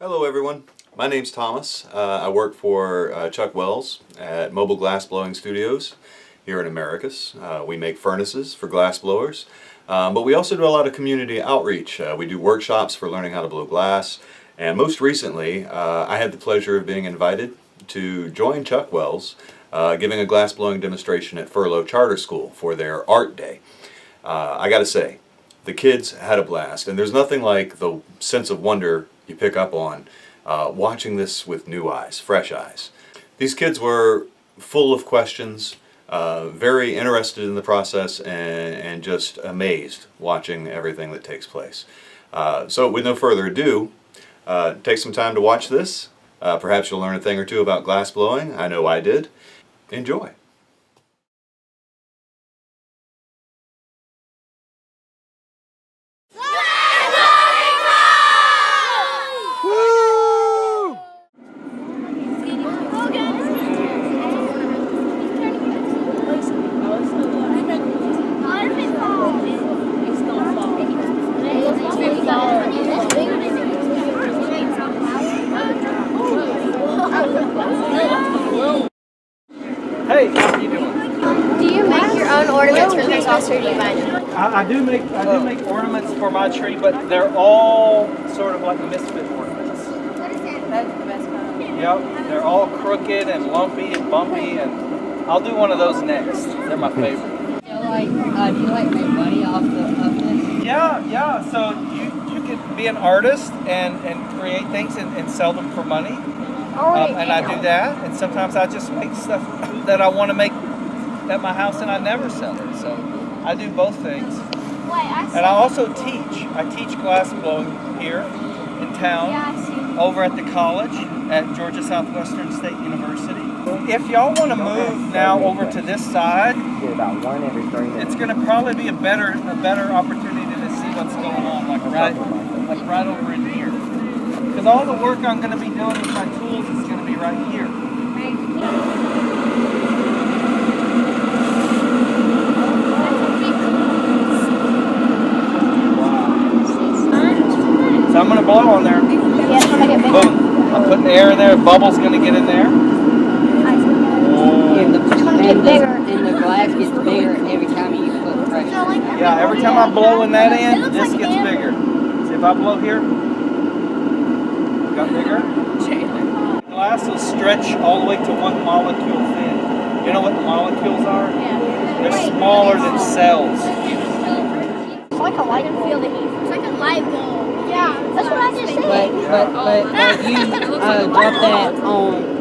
Hello everyone, my name's Thomas. I work for Chuck Wells at mobileglassblowingstudios here in Americus. We make furnaces for glass blowers, but we also do a lot of community outreach. We do workshops for learning how to blow glass, and most recently I had the pleasure of being invited to join Chuck Wells giving a glass blowing demonstration at Furlough Charter School for their art day. I gotta say, the kids had a blast, and there's nothing like the sense of wonder you pick up on watching this with new eyes, fresh eyes. These kids were full of questions, very interested in the process, and just amazed watching everything that takes place. So with no further ado, take some time to watch this. Perhaps you'll learn a thing or two about glass blowing. I know I did. Enjoy. Hey, how are you doing? Do you make your own ornaments for Christmas, or do you buy them? I do make ornaments for my tree, but they're all sort of like misfit ornaments. That's the best kind. Yep, they're all crooked and lumpy and bumpy, and I'll do one of those next. They're my favorite. Do you like make money off this? Yeah. So you can be an artist and create things and sell them for money. And I do that, and sometimes I just make stuff that I want to make at my house and I never sell it. So I do both things. And I also teach. I teach glass blowing here in town, over at the college at Georgia Southwestern State University. If y'all want to move now over to this side, it's going to probably be a better opportunity to see what's going on, like right over in here. Because all the work I'm going to be doing with my tools is going to be right here. So I'm going to blow on there. Boom. I'm putting the air in there. The bubble's going to get in there. And the glass gets bigger every time you put pressure. Yeah, every time I blow in that end, this gets bigger. See, if I blow here, got bigger. The glass will stretch all the way to 1 molecule thin. You know what the molecules are? They're smaller than cells. It's like a light bulb. It's like a light bulb. Yeah, that's what I just said. But you drop that on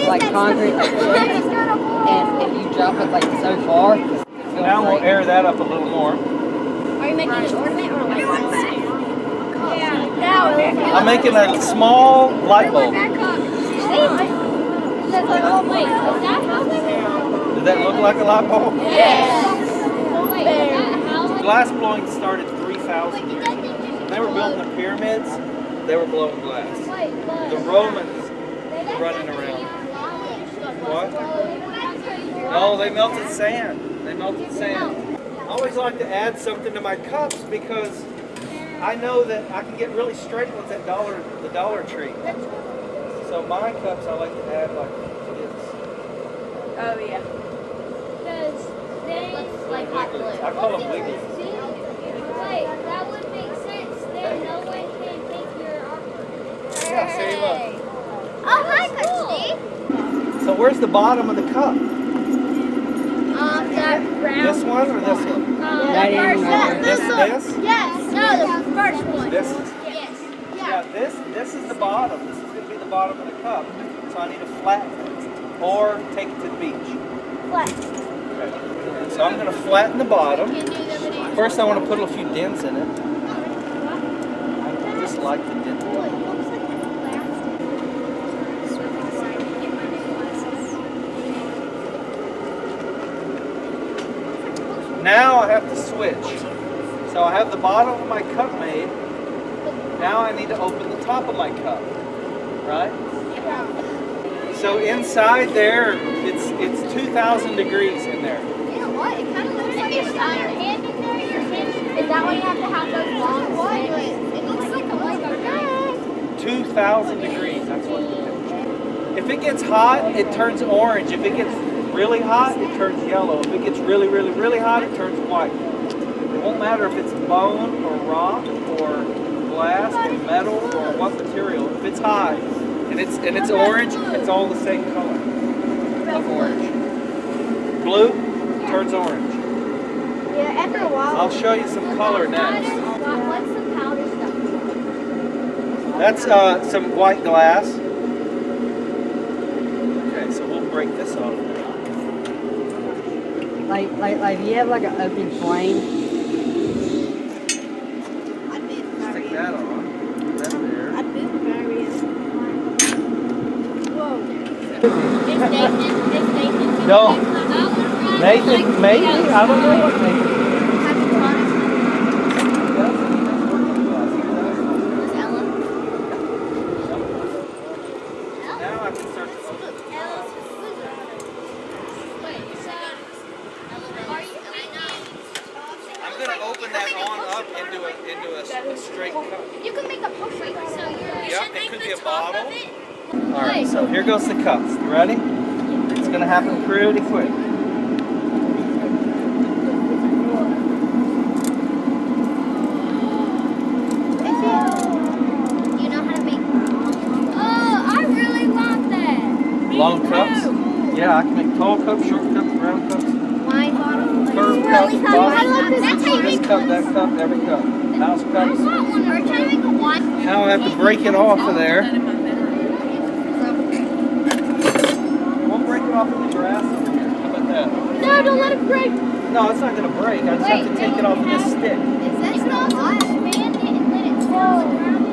like concrete, and if you drop it like so far, Now we'll air that up a little more. Are you making an ornament or a light bulb? Yeah. I'm making a small light bulb. Did that look like a light bulb? Yes. Glass blowing started 3,000 years ago. When they were building the pyramids, they were blowing glass. The Romans were running around. What? No, they melted sand. I always like to add something to my cups because I know that I can get really straight ones at the Dollar Tree. So my cups I like to add like this. Oh yeah. Because they like hot glue. I call them wigglies. Wait, that would make sense. Then no one can take your artwork. Yeah, see, look. Oh, hi, Christy. So where's the bottom of the cup? That round. This one or this one? This one. This? Yes. No, the first one. This? Yes. Yeah, this is the bottom. This is going to be the bottom of the cup. So I need to flatten it or take it to the beach. Flat. Okay. So I'm going to flatten the bottom. First I want to put a few dents in it. I just like the dent. Now I have to switch. So I have the bottom of my cup made. Now I need to open the top of my cup. Right? So inside there, it's 2,000 degrees in there. You know what? It kind of looks like it's got your hand in there. Your hand. Is that why you have to have those long ones? It looks like a Lego game. 1,000 degrees. That's what the temperature. If it gets hot, it turns orange. If it gets really hot, it turns yellow. If it gets really, really, really hot, it turns white. It won't matter if it's bone or rock or glass or metal or what material. If it's hot and it's orange, it's all the same color of orange. Blue turns orange. Yeah, after a while. I'll show you some color next. What's the powder stuff? That's some white glass. Okay, so we'll break this off. Like you have like an open flame. Stick that on. That there. No. Nathan, maybe? I don't know what Nathan. Now I can start to open. I'm going to open that on up into a straight cup. You can make a portrait. So Yep, it could be a bottle. Alright, so here goes the cups. You ready? It's going to happen pretty quick. you know how to make. Oh, I really want that. Long cups? Yeah, I can make tall cups, short cups, round cups, Wine bottle. curved cups, bottles. That's how you This make cup, that cup, every cup. House I cups. want one. Or can I make a wine? Now I have to break it off of there. We'll break it off of the grass over here. How about that? No, don't let it break. No, it's not going to break. I just have to take it off of this stick. Is that not hot? Expand it and let it fall around.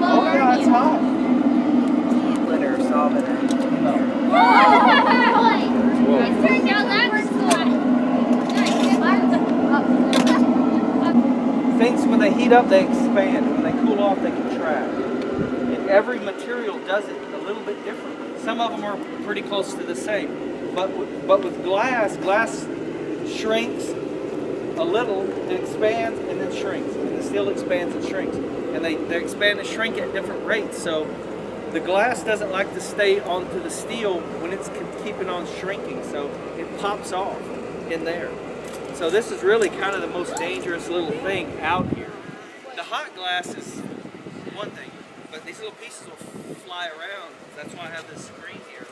Oh, yeah, it's hot. Let her solve it. No. It turned out that was Things, when they heat up, they expand. When they cool off, they contract. And every material does it a little bit differently. Some of them are pretty close to the same. But with glass shrinks a little, it expands and then shrinks. And the steel expands and shrinks. And they expand and shrink at different rates. So the glass doesn't like to stay onto the steel when it's keeping on shrinking. So it pops off in there. So this is really kind of the most dangerous little thing out here. The hot glass is one thing, but these little pieces will fly around. That's why I have this screen here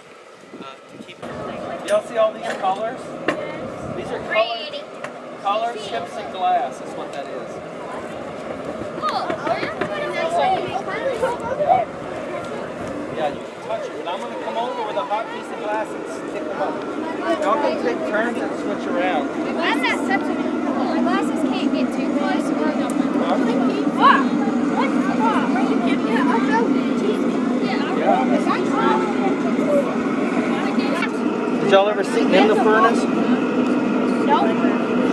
to keep it. Y'all see all these colors? These are colored chips of glass is what that is. Yeah, you can touch it. And I'm going to come over with a hot piece of glass and stick them up. Y'all can take turns and switch around. I'm not sensitive. My glasses can't get too close or they'll burn. Did y'all ever see in the furnace?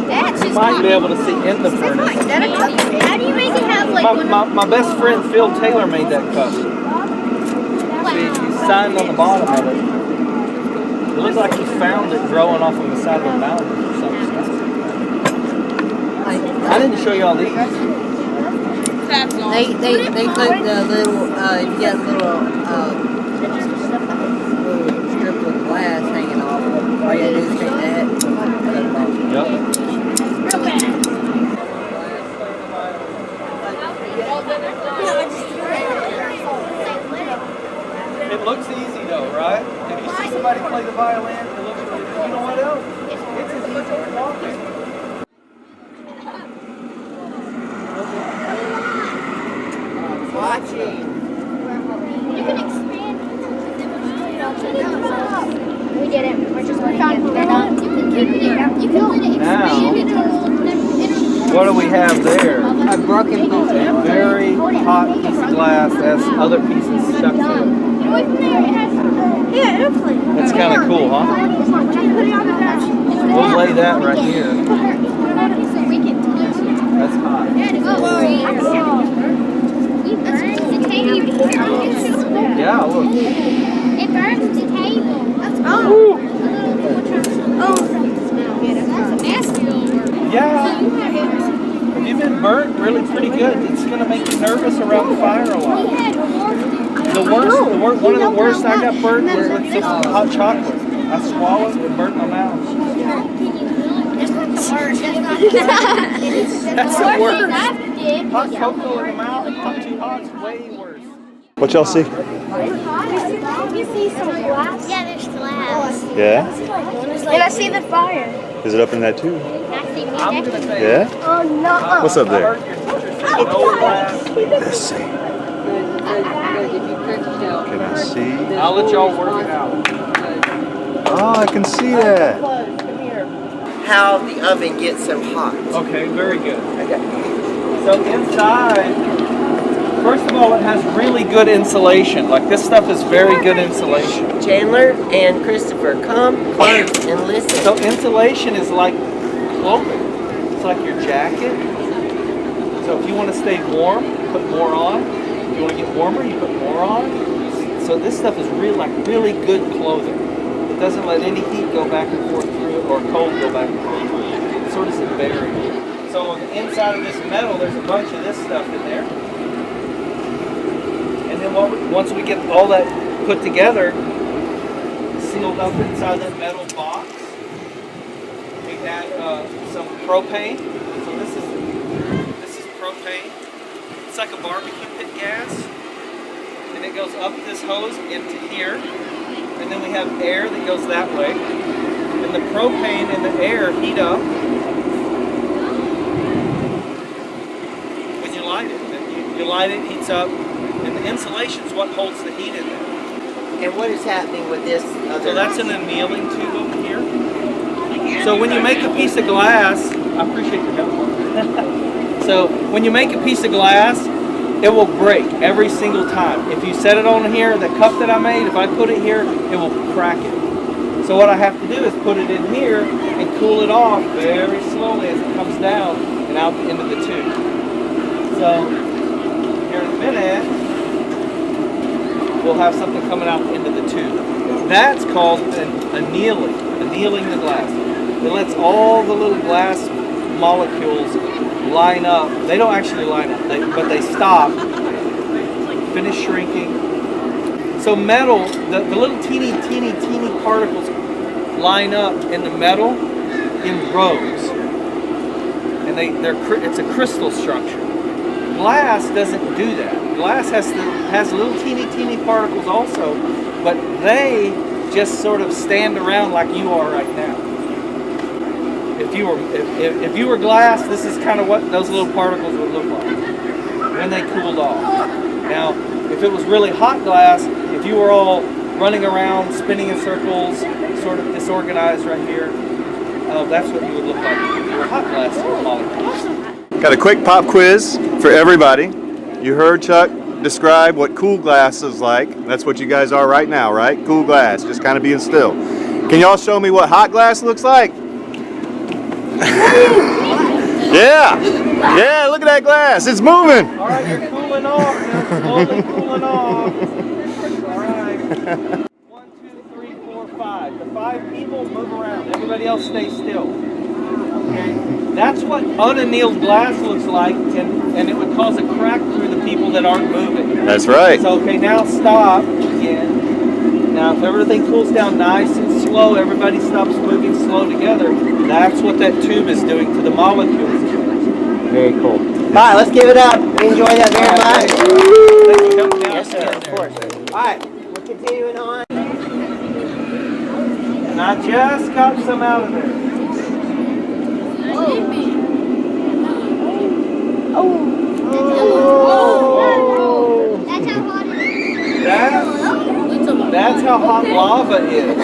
That's You just might be able to see in the furnace. How do you make it have like My best friend Phil Taylor made that cup. See, he signed on the bottom of it. It looks like he found it growing off on the side of a mountain or something. I didn't show you all these. They put the little you got little strip of glass hanging off. All you gotta do is take that. Yep. It looks easy though, right? If you see somebody play the violin, it looks really good. You know what else? It's as easy as walking. Watching. You can expand. we did it. We're just going to get it done. You can keep it. You can let it expand. What do we have there? A broken piece A very hot piece of glass that has other pieces stuck to it. Away from there, it has yeah, airplane. That's kind of cool, huh? Just put it on the dash. We'll lay that right here. So we can touch it. That's hot. The table. Yeah, look. It burns the table. That's Oh. That's a nasty little burn. Yeah. Have you been burnt? Really pretty good. It's going to make you nervous around the fire a lot. One of the worst I got burnt was with some hot chocolate. I swallowed and burnt my mouth. That's the worst. Hot cocoa in the mouth, not too hot, it's way worse. What y'all see? You see some glass? Yeah, there's glass. Yeah? And I see the fire. Is it up in that too? I'm going to say, Yeah? Oh no. What's up there? no glass. Let's see. Can I see? I'll let y'all work it out. Oh, I can see that. How the oven gets so hot. Okay, very good. Okay. So inside, first of all, it has really good insulation. Like this stuff is very good insulation. Chandler and Christopher, come close and listen. So insulation is like clothing. It's like your jacket. So if you want to stay warm, put more on. If you want to get warmer, you put more on. So this stuff is really good clothing. It doesn't let any heat go back and forth through it or cold go back and forth through it. It sort of is a barrier. So on the inside of this metal, there's a bunch of this stuff in there. And then once we get all that put together, sealed up inside that metal box, we add some propane. So this is propane. It's like a barbecue pit gas. And it goes up this hose into here. And then we have air that goes that way. And the propane and the air heat up when you light it. And you light it, heats up, and the insulation is what holds the heat in there. And what is happening with this other? So that's an annealing tube over here. So when you make a piece of glass, I appreciate your help. So when you make a piece of glass, it will break every single time. If you set it on here, the cup that I made, if I put it here, it will crack it. So what I have to do is put it in here and cool it off very slowly as it comes down and out into the tube. So here in a minute, we'll have something coming out into the tube. That's called annealing the glass. It lets all the little glass molecules line up. They don't actually line up, but they stop, finish shrinking. So metal, the little teeny particles line up in the metal in rows, and it's a crystal structure. Glass doesn't do that. Glass has little teeny particles also, but they just sort of stand around like you are right now. If you were glass, this is kind of what those little particles would look like when they cooled off. Now, if it was really hot glass, if you were all running around, spinning in circles, sort of disorganized right here, that's what you would look like if you were hot glass molecules. Got a quick pop quiz for everybody. You heard Chuck describe what cool glass is like. That's what you guys are right now, right? Cool glass, just kind of being still. Can y'all show me what hot glass looks like? Yeah, look at that glass, it's moving. All right, you're cooling off now, slowly cooling off. All right. 1, 2, 3, 4, 5. The 5 people move around. Everybody else stay still. Okay. That's what unannealed glass looks like, and it would cause a crack through the people that aren't moving. That's right. So okay, now stop again. Now if everything cools down nice and slow, everybody stops moving slow together. That's what that tube is doing to the molecules. Very cool. All right, let's give it up. We enjoy that very much. Yes, sir, of course. All right, we're continuing on. And I just got some out of there. That's how hot it is. That's how hot lava is.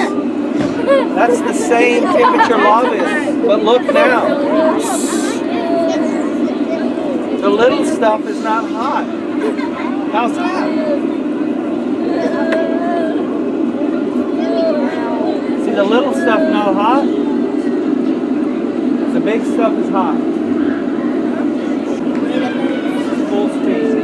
That's the same temperature lava is. But look now. The little stuff is not hot. How's that? See, the little stuff not hot. The big stuff is hot. Full speed.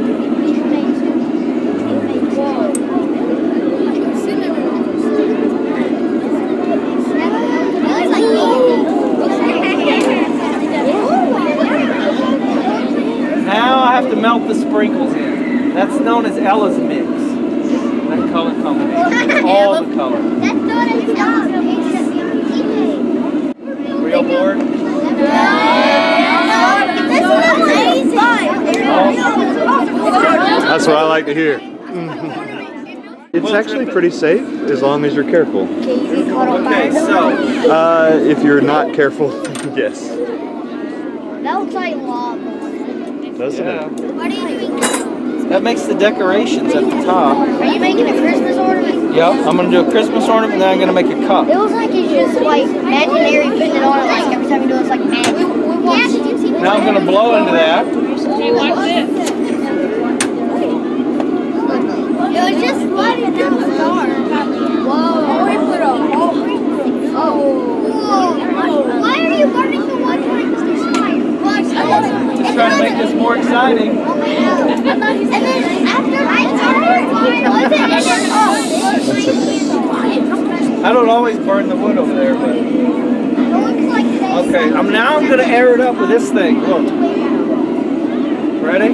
Now I have to melt this That's known as Ella's Mix. That color combination. All the color. That's not a job. Real board? That's what I like to hear. It's actually pretty safe as long as you're careful. Okay, so If you're not careful, yes. That looks like lava. Doesn't yeah. it? What are you doing? That makes the decorations at the top. Are you making a Christmas ornament? Yep, I'm gonna do a Christmas ornament and then I'm gonna make a cup. It looks like it's just like imaginary putting it on it like every time you do it, it's like magic. Yeah, did you see this? Now I'm gonna blow into that. Hey, watch this. It was just sliding down the star. Whoa. We put a whole Whoa. Why are you burning the one time Mr. Smile? Just trying to make this more exciting. And then after I I don't always burn the wood over there, but okay. Now I'm gonna air it up with this thing. Look. Ready?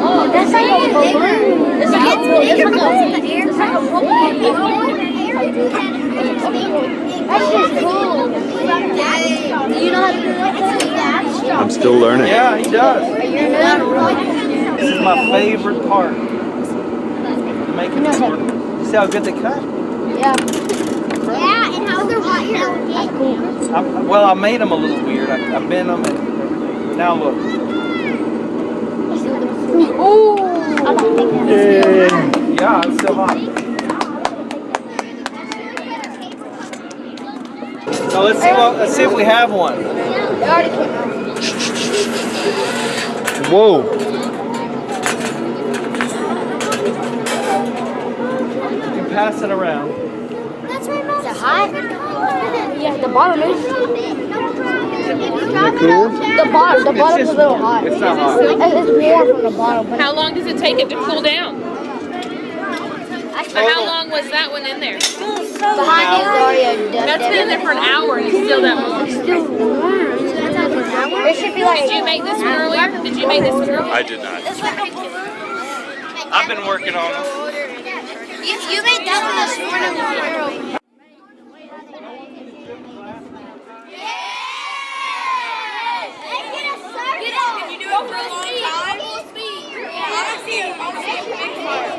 Oh, that's like a balloon. It's like a air. It's like a balloon. That's just cool. Do you know how to do that? I'm still learning. Yeah, he does. This is my favorite part. Making this work. You see how good they cut? Yeah, and how they're white. That's cool. Well, I made them a little weird. I bent them and everything. Now look. Ooh. I'm not thinking that. Yeah, it's still hot. So let's see if we have one. They already came out. Whoa. You can pass it around. That's right, Mom. Is it hot? Yeah, the bottom is. Cool? The bottom's a little hot. It's not hot. It's warm from the bottom. But How long does it take it to cool down? Or how long was that one in there? behind you is already That's been in there for an hour and it's still that long. It's still warm. It should be like. Did you make this one earlier? Did you make this one earlier? I did not. It's like a balloon. I've been working on them. You made that one this morning. Can you do it for a long time? I want to see it. I want to see it big fire.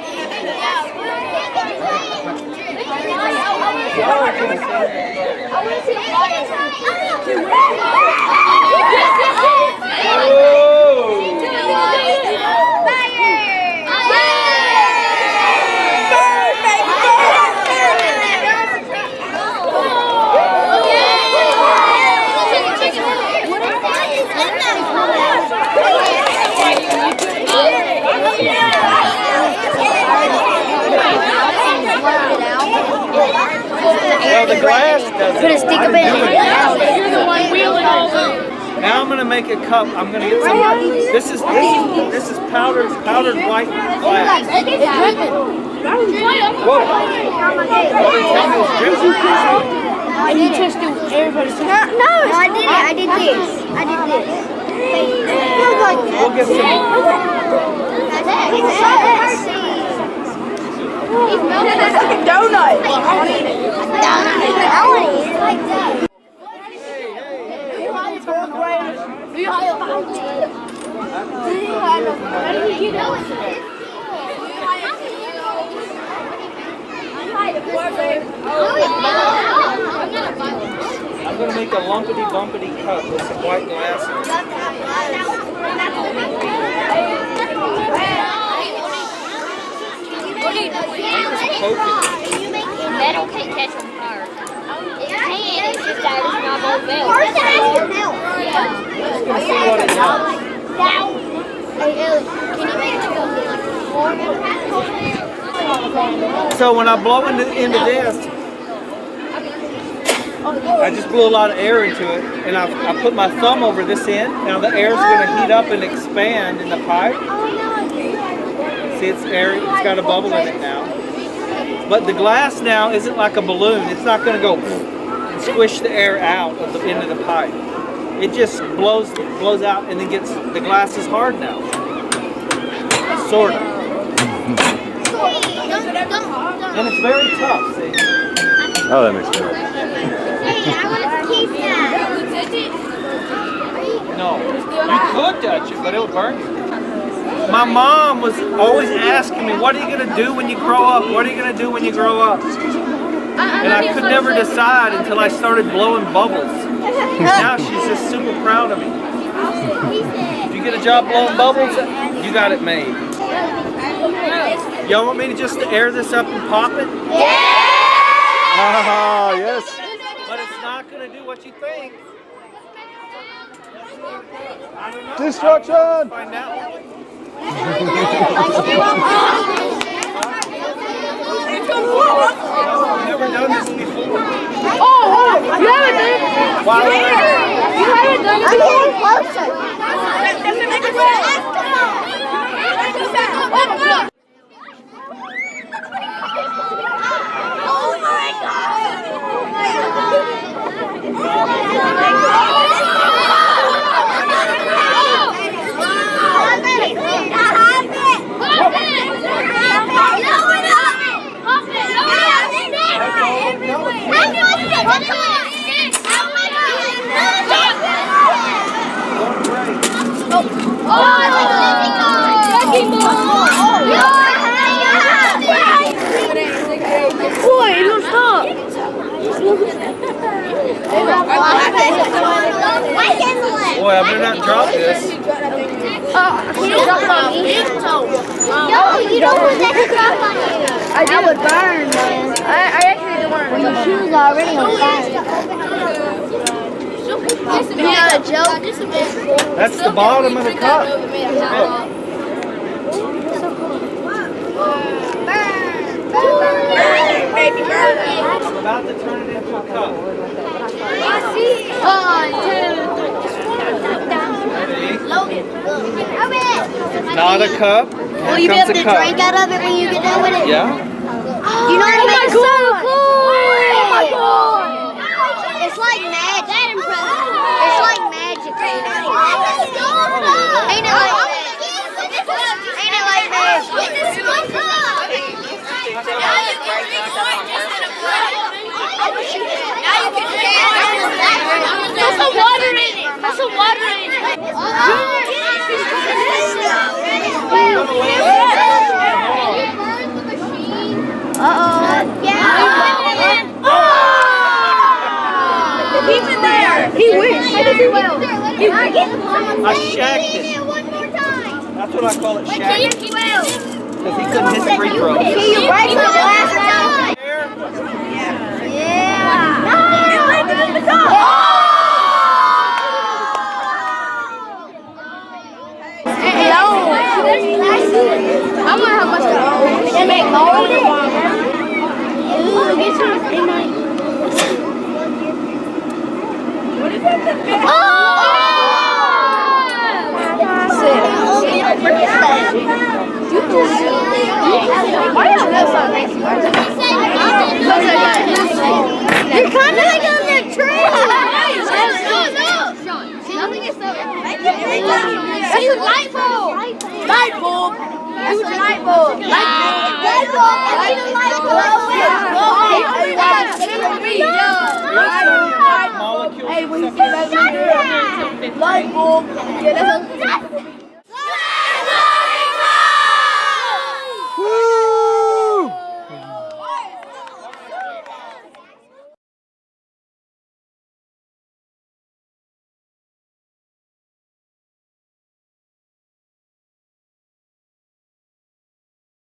Well, the glass does Put a stick of it in it. You're the one wheeling all over. Now I'm gonna make a cup. I'm gonna get some. This is powdered white glass. It's dripping. Whoa! Well, they tell me it's dripping. I did just do everybody's. No, I didn't. I did this. I did this. We'll get some. It's like a donut. I want to eat it. Like that. I'm gonna make a lumpity bumpity cup with some white glass in it. What are you doing? Poke it. Metal can't catch on fire. It can, it's just that it's not all metal. Just gonna see what it does. So when I blow into this, I just blew a lot of air into it, and I put my thumb over this end. Now the air is going to heat up and expand in the pipe. See, it's air. It's got a bubble in it now. But the glass now isn't like a balloon. It's not going to go and squish the air out of the end of the pipe. it just blows out and then gets, the glass is hard now. Sort of. And it's very tough, see? Oh, that makes sense. Hey, I want to keep that. No, you could touch it, but it would burn you. My mom was always asking me, what are you going to do when you grow up? What are you going to do when you grow up? And I could never decide until I started blowing bubbles. Now she's just super proud of me. If you get a job blowing bubbles, you got it made. Y'all want me to just air this up and pop it? Ah, yes. But it's not going to do what you think. I don't know. Destruction! Find out. Oh, I've never done this before. you haven't done it. Wow. You haven't done it. I'm getting closer. Oh my God! Boy, don't stop. Boy, I better not drop this. You don't drop on me. No, you don't want that to drop on you. That would burn, man. I actually don't want to. Your shoes are already on fire. You know a joke? That's the bottom of the cup. Baby burn. I'm about to turn it into a cup. 1, 2, 3. Logan, Not a cup. will you be able to drink out of it when you get done with it? Yeah. You know what I mean? So cool! Oh my God! It's like magic. It's like magic. Ain't it like magic? There's some water in it. There's some water in it. Keep it there. He wished. I shacked it. That's what I call it, shacked. Because he couldn't hit the free throw. Can you break my glass down? Yeah. I wonder how much they make more of it. What is that? You're kind of like on the tree. That's a light bulb. Light bulb. Who's a light bulb? Light bulb. I need a light bulb. Hey, when you say that, light bulb. Yeah, that's